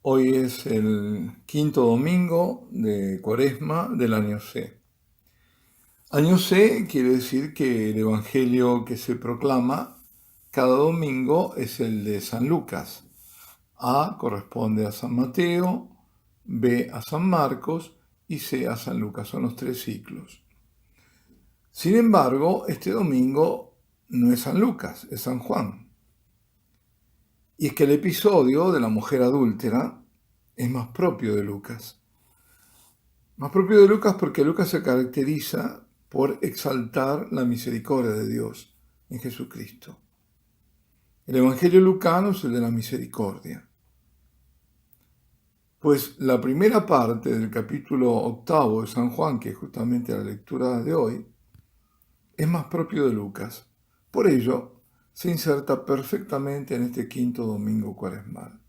Hoy es el quinto domingo de Cuaresma del año C. Año C quiere decir que el evangelio que se proclama cada domingo es el de San Lucas. A corresponde a San Mateo, B a San Marcos y C a San Lucas. Son los tres ciclos. Sin embargo, este domingo no es San Lucas, es San Juan. Y es que el episodio de la mujer adúltera es más propio de Lucas. Más propio de Lucas porque Lucas se caracteriza por exaltar la misericordia de Dios en Jesucristo. El Evangelio lucano es el de la misericordia. Pues la primera parte del capítulo 8 de San Juan, que es justamente la lectura de hoy, es más propio de Lucas. Por ello, se inserta perfectamente en este quinto domingo cuaresmal.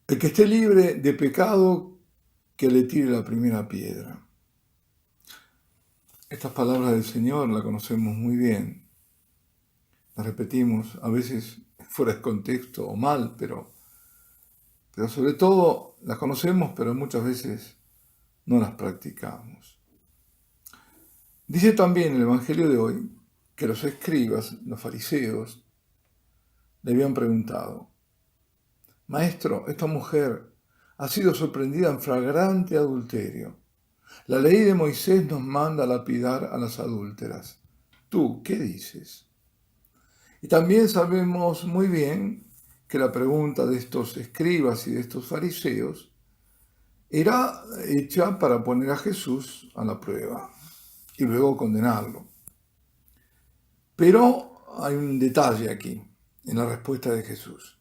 El que esté libre de pecado, que le tire la primera piedra. Estas palabras del Señor las conocemos muy bien. Las repetimos a veces fuera de contexto o mal, pero sobre todo las conocemos, pero muchas veces no las practicamos. Dice también el Evangelio de hoy que los escribas, los fariseos, le habían preguntado: Maestro, esta mujer ha sido sorprendida en flagrante adulterio. La ley de Moisés nos manda a lapidar a las adúlteras. ¿Tú qué dices? Y también sabemos muy bien que la pregunta de estos escribas y de estos fariseos era hecha para poner a Jesús a la prueba y luego condenarlo. Pero hay un detalle aquí en la respuesta de Jesús.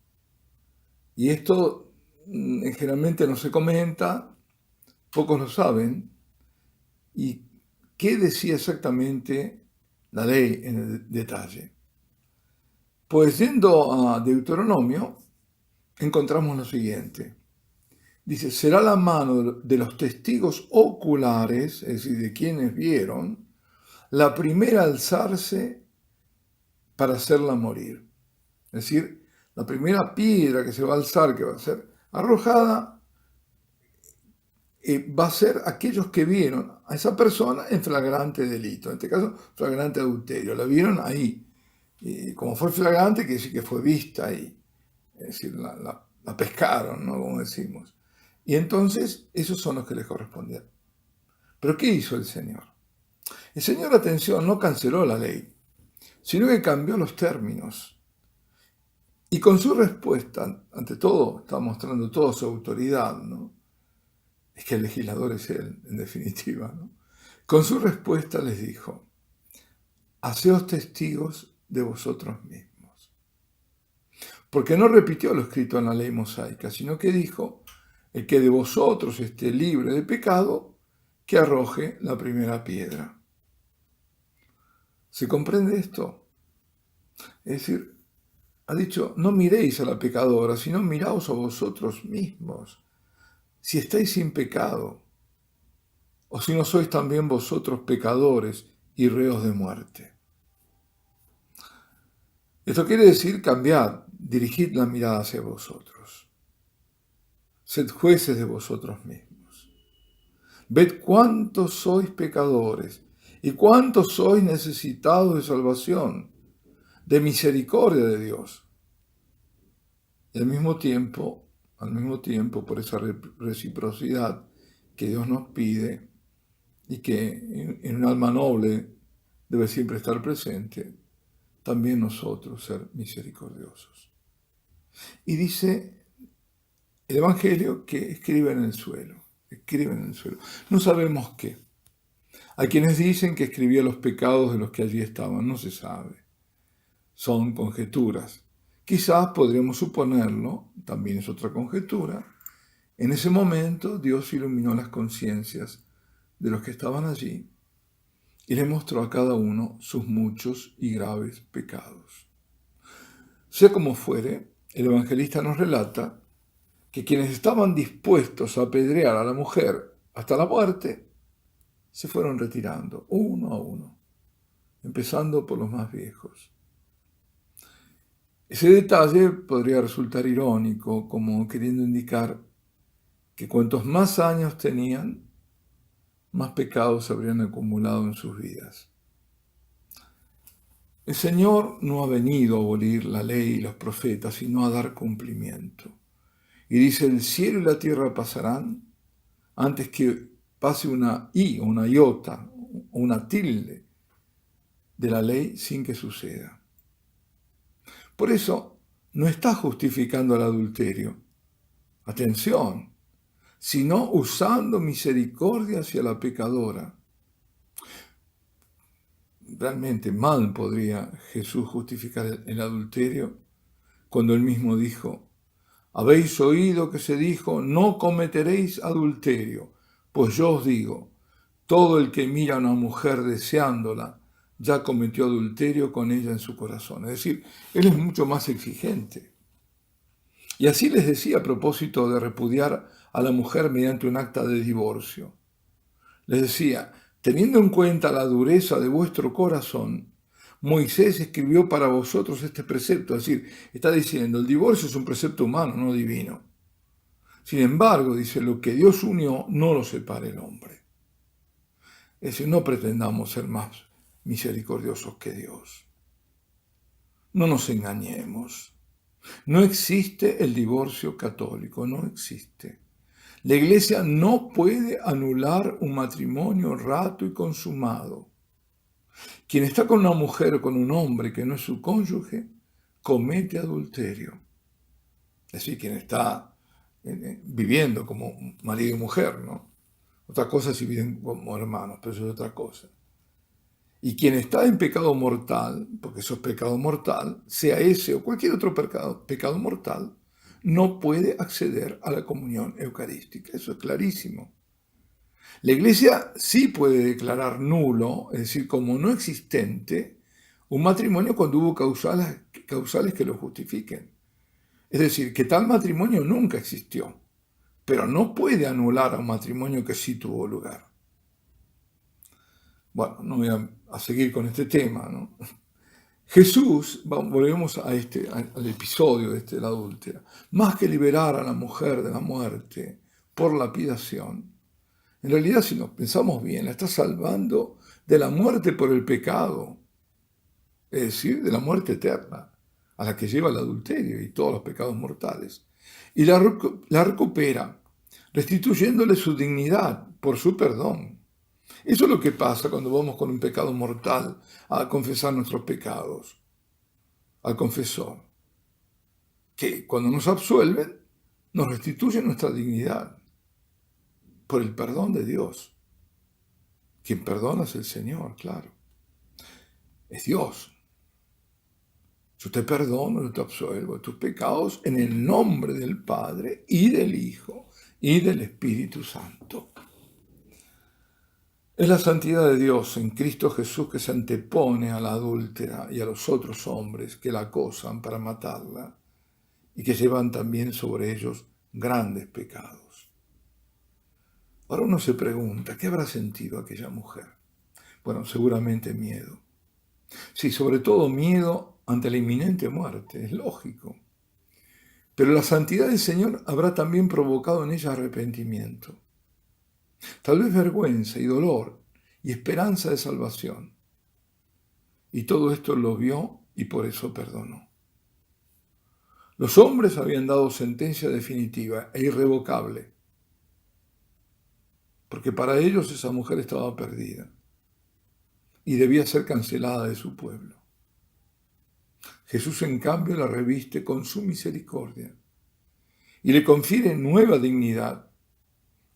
Y esto generalmente no se comenta, pocos lo saben. ¿Y qué decía exactamente la ley en el detalle? Pues yendo a Deuteronomio, encontramos lo siguiente. Dice, será la mano de los testigos oculares, es decir, de quienes vieron, la primera a alzarse para hacerla morir. Es decir, la primera piedra que se va a alzar, que va a ser arrojada, va a ser aquellos que vieron a esa persona en flagrante delito, en este caso flagrante adulterio. La vieron ahí. Y como fue flagrante, quiere decir que fue vista ahí. Es decir, la pescaron, ¿no? Como decimos. Y entonces, esos son los que les correspondían. ¿Pero qué hizo el Señor? El Señor, atención, no canceló la ley, sino que cambió los términos. Y con su respuesta, ante todo, está mostrando toda su autoridad, ¿no? Es que el legislador es Él, en definitiva, ¿no? Con su respuesta les dijo, haceos testigos de vosotros mismos. Porque no repitió lo escrito en la ley mosaica, sino que dijo, el que de vosotros esté libre de pecado, que arroje la primera piedra. ¿Se comprende esto? Es decir, ha dicho, no miréis a la pecadora, sino miraos a vosotros mismos, si estáis sin pecado, o si no sois también vosotros pecadores y reos de muerte. Esto quiere decir cambiad, dirigid la mirada hacia vosotros. Sed jueces de vosotros mismos. Ved cuántos sois pecadores y cuántos sois necesitados de salvación, de misericordia de Dios. Y al mismo tiempo, por esa reciprocidad que Dios nos pide y que en un alma noble debe siempre estar presente, también nosotros ser misericordiosos. Y dice el Evangelio que escriben en el suelo. No sabemos qué. Hay quienes dicen que escribía los pecados de los que allí estaban, no se sabe. Son conjeturas. Quizás podríamos suponerlo, también es otra conjetura. En ese momento Dios iluminó las conciencias de los que estaban allí y le mostró a cada uno sus muchos y graves pecados. Sea como fuere, el evangelista nos relata que quienes estaban dispuestos a apedrear a la mujer hasta la muerte, se fueron retirando uno a uno, empezando por los más viejos. Ese detalle podría resultar irónico, como queriendo indicar que cuantos más años tenían, más pecados se habrían acumulado en sus vidas. El Señor no ha venido a abolir la ley y los profetas, sino a dar cumplimiento. Y dice, el cielo y la tierra pasarán antes que pase una i o una iota o una tilde de la ley sin que suceda. Por eso no está justificando el adulterio. Atención, sino usando misericordia hacia la pecadora. Realmente mal podría Jesús justificar el adulterio cuando él mismo dijo, habéis oído que se dijo, no cometeréis adulterio, pues yo os digo, todo el que mira a una mujer deseándola, ya cometió adulterio con ella en su corazón. Es decir, él es mucho más exigente. Y así les decía a propósito de repudiar a la mujer mediante un acta de divorcio. Les decía, teniendo en cuenta la dureza de vuestro corazón, Moisés escribió para vosotros este precepto. Es decir, está diciendo, el divorcio es un precepto humano, no divino. Sin embargo, dice, lo que Dios unió, no lo separe el hombre. Es decir, no pretendamos ser más misericordiosos que Dios. No nos engañemos. No existe el divorcio católico, no existe. La Iglesia no puede anular un matrimonio rato y consumado. Quien está con una mujer o con un hombre que no es su cónyuge, comete adulterio. Es decir, quien está viviendo como marido y mujer, ¿no? Otra cosa es si viven como hermanos, pero eso es otra cosa. Y quien está en pecado mortal, porque eso es pecado mortal, sea ese o cualquier otro pecado mortal, no puede acceder a la comunión eucarística. Eso es clarísimo. La Iglesia sí puede declarar nulo, es decir, como no existente, un matrimonio cuando hubo causales que lo justifiquen. Es decir, que tal matrimonio nunca existió, pero no puede anular a un matrimonio que sí tuvo lugar. Bueno, no voy a seguir con este tema, ¿no? Jesús, volvemos al episodio de la adúltera, más que liberar a la mujer de la muerte por lapidación, en realidad si nos pensamos bien, la está salvando de la muerte por el pecado, es decir, de la muerte eterna, a la que lleva el adulterio y todos los pecados mortales, y la recupera, restituyéndole su dignidad por su perdón. Eso es lo que pasa cuando vamos con un pecado mortal a confesar nuestros pecados al confesor, que cuando nos absuelven nos restituyen nuestra dignidad por el perdón de Dios. Quien perdona es el Señor, claro. Es Dios. Yo te perdono, yo te absuelvo de tus pecados en el nombre del Padre y del Hijo y del Espíritu Santo. Es la santidad de Dios en Cristo Jesús que se antepone a la adúltera y a los otros hombres que la acosan para matarla y que llevan también sobre ellos grandes pecados. Ahora uno se pregunta, ¿qué habrá sentido aquella mujer? Bueno, seguramente miedo. Sí, sobre todo miedo ante la inminente muerte, es lógico. Pero la santidad del Señor habrá también provocado en ella arrepentimiento. Tal vez vergüenza y dolor y esperanza de salvación. Y todo esto lo vio y por eso perdonó. Los hombres habían dado sentencia definitiva e irrevocable, porque para ellos esa mujer estaba perdida y debía ser cancelada de su pueblo. Jesús, en cambio, la reviste con su misericordia y le confiere nueva dignidad,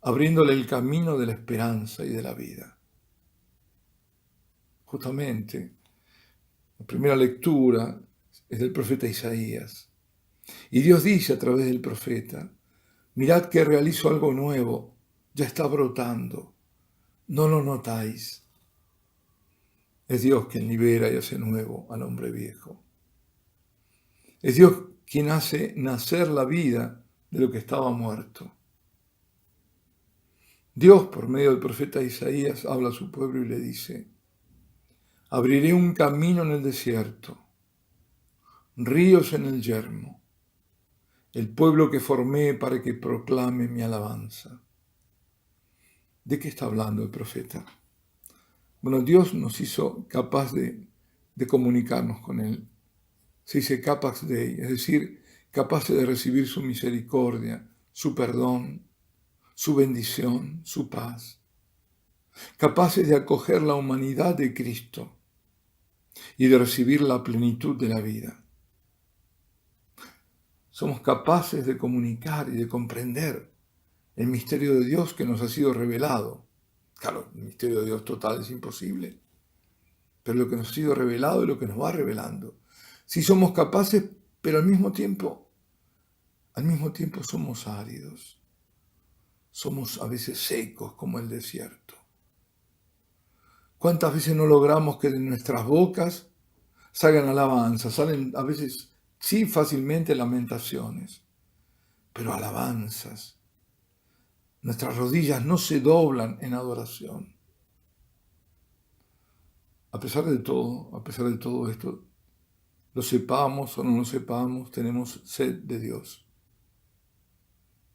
abriéndole el camino de la esperanza y de la vida. Justamente, la primera lectura es del profeta Isaías. Y Dios dice a través del profeta, mirad que realizo algo nuevo, ya está brotando, ¿no lo notáis? Es Dios quien libera y hace nuevo al hombre viejo. Es Dios quien hace nacer la vida de lo que estaba muerto. Dios, por medio del profeta Isaías, habla a su pueblo y le dice, abriré un camino en el desierto, ríos en el yermo, el pueblo que formé para que proclame mi alabanza. ¿De qué está hablando el profeta? Bueno, Dios nos hizo capaz de comunicarnos con Él. Se dice capaz de, es decir, capaces de recibir su misericordia, su perdón, su bendición, su paz. Capaces de acoger la humanidad de Cristo y de recibir la plenitud de la vida. Somos capaces de comunicar y de comprender el misterio de Dios que nos ha sido revelado. Claro, el misterio de Dios total es imposible, pero lo que nos ha sido revelado es lo que nos va revelando. Si somos capaces, pero al mismo tiempo somos áridos. Somos a veces secos como el desierto. ¿Cuántas veces no logramos que de nuestras bocas salgan alabanzas? Salen a veces, sí, fácilmente lamentaciones, pero alabanzas. Nuestras rodillas no se doblan en adoración. A pesar de todo esto, lo sepamos o no lo sepamos, tenemos sed de Dios.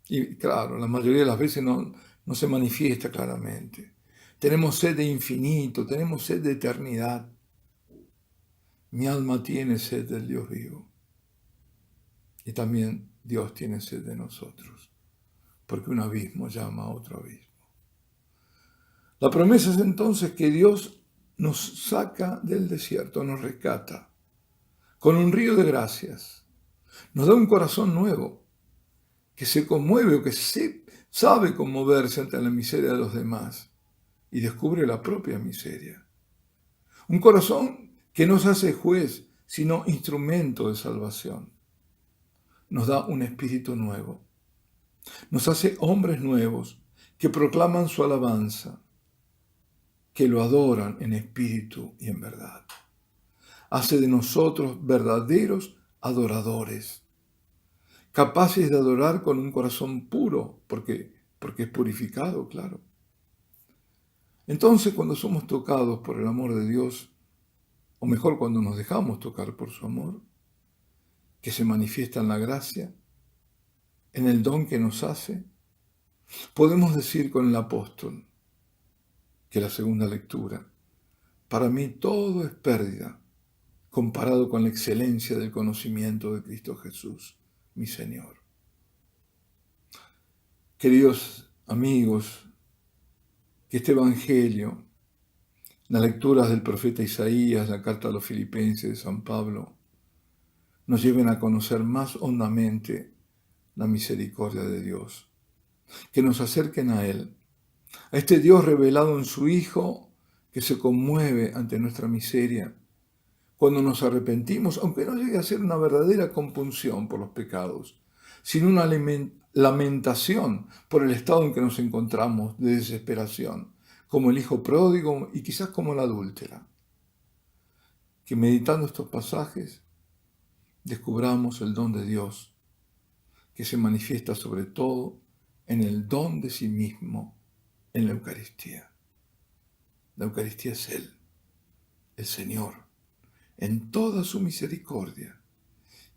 Y claro, la mayoría de las veces no se manifiesta claramente. Tenemos sed de infinito, tenemos sed de eternidad. Mi alma tiene sed del Dios vivo. Y también Dios tiene sed de nosotros, porque un abismo llama a otro abismo. La promesa es entonces que Dios nos saca del desierto, nos rescata, con un río de gracias. Nos da un corazón nuevo, que se conmueve o que sabe conmoverse ante la miseria de los demás y descubre la propia miseria. Un corazón que no se hace juez, sino instrumento de salvación. Nos da un espíritu nuevo. Nos hace hombres nuevos que proclaman su alabanza, que lo adoran en espíritu y en verdad. Hace de nosotros verdaderos adoradores, capaces de adorar con un corazón puro, porque es purificado, claro. Entonces, cuando somos tocados por el amor de Dios, o mejor, cuando nos dejamos tocar por su amor, que se manifiesta en la gracia, en el don que nos hace, podemos decir con el apóstol, que la segunda lectura, para mí todo es pérdida comparado con la excelencia del conocimiento de Cristo Jesús, mi Señor. Queridos amigos, que este Evangelio, las lecturas del profeta Isaías, la carta a los Filipenses de San Pablo, nos lleven a conocer más hondamente la misericordia de Dios, que nos acerquen a Él, a este Dios revelado en su Hijo, que se conmueve ante nuestra miseria cuando nos arrepentimos, aunque no llegue a ser una verdadera compunción por los pecados, sino una lamentación por el estado en que nos encontramos de desesperación, como el hijo pródigo y quizás como la adúltera. Que meditando estos pasajes descubramos el don de Dios, que se manifiesta sobre todo en el don de sí mismo en la Eucaristía. La Eucaristía es Él, el Señor, en toda su misericordia,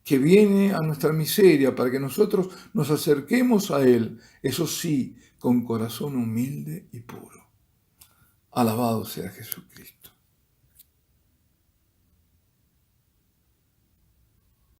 que viene a nuestra miseria para que nosotros nos acerquemos a Él, eso sí, con corazón humilde y puro. Alabado sea Jesucristo.